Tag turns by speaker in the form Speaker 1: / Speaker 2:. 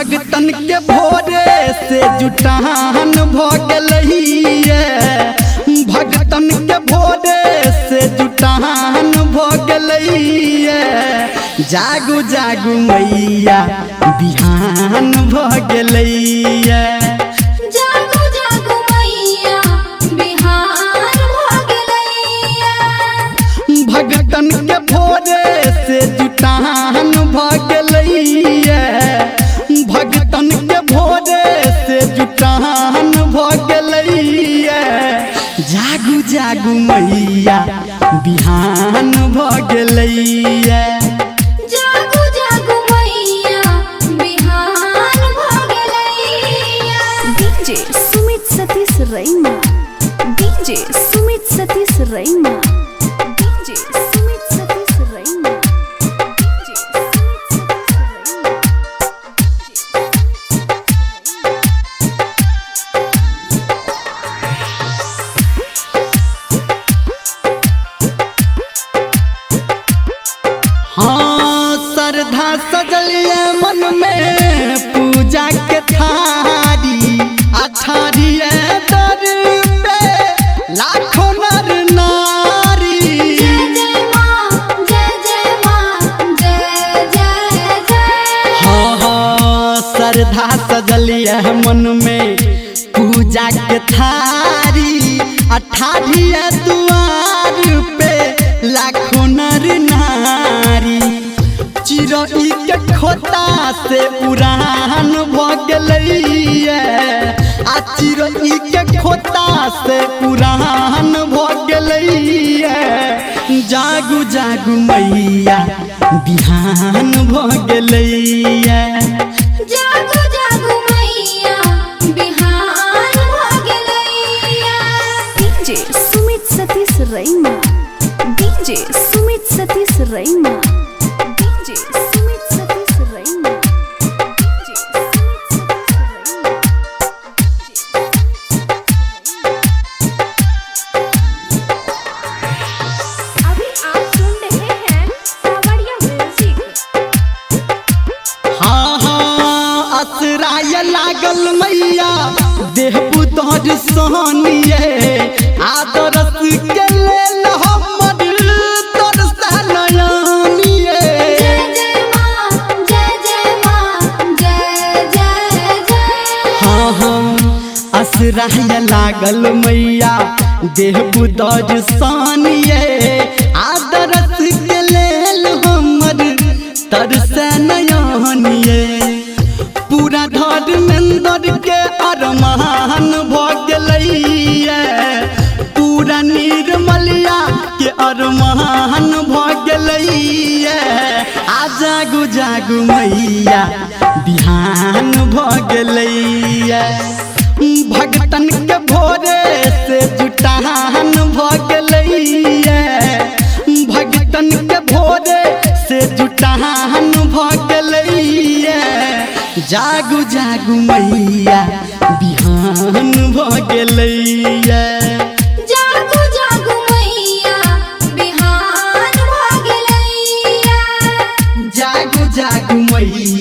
Speaker 1: भगतन के भोरे से जुटान भ गेलैया भगतन के भोरे से जुटान भ गेलैया जागू जागू मैया बिहान भ गेलैया
Speaker 2: जागू जागू मैया बिहान भ गेलैया
Speaker 1: भगतन के भोरे से जुटान भ गेलैया भगतन के भोरे से जुटान भ गेलैया जागू जागू मैया बिहान भ गेलैया
Speaker 2: जागू जागू मैया बिहान भ गेलैया
Speaker 3: डीजे सुमित सतीश रैना डीजे सुमित सतीश रैना डीजे सुमित सतीश रैना डीजे
Speaker 1: हाँ श्रद्धा सजलिए मन में पूजा के थारी अठारिए दर पे लाखों नर नारी
Speaker 2: जय जय मां जय मां जय जय जय
Speaker 1: हाँ हाँ श्रद्धा सजलिए मन में पूजा के थारी अठारिए द्वार पे लाखों नर नारी चिरई के खोता से उड़ान भ गेलैया आ चिरई के खोता से उड़ान भ गेलैया जागू जागू मैया बिहान भ गेलैया
Speaker 2: जागू जागू मैया बिहान भ गेलैया
Speaker 3: डीजे सुमित सतीश रैना डीजे सुमित सतीश रैना डीजे सुमित सतीश रैना डीजे सुमित सतीश रैना। अभी आप सुन रहे हैं कावड़िया म्यूजिक।
Speaker 1: हाँ हाँ असराय लागल मैया देहबू तोहर सोनिए आदरस के लेल हमर तोर सनयनिए
Speaker 2: जय जय मां जय मां जय जय जय
Speaker 1: हाँ हाँ असराय लागल मैया देहबू तोहर सोनिए आदरस के लेल हमर तर सनयनिए पूरा धर्मेंद्र के अरमान भ गेलैया पूरा निर्मलिया के अरमान भ गेलैया आ जागू जागू मैया बिहान भ गेलैया भगतन के भोरे से जुटान भ गेलैया भगतन के भोरे से जुटान भ गेलैया जागू जागू मैया बिहान भ गेलैया
Speaker 2: जागू जागू मैया बिहान भ गेलैया
Speaker 1: जागू जागू मैया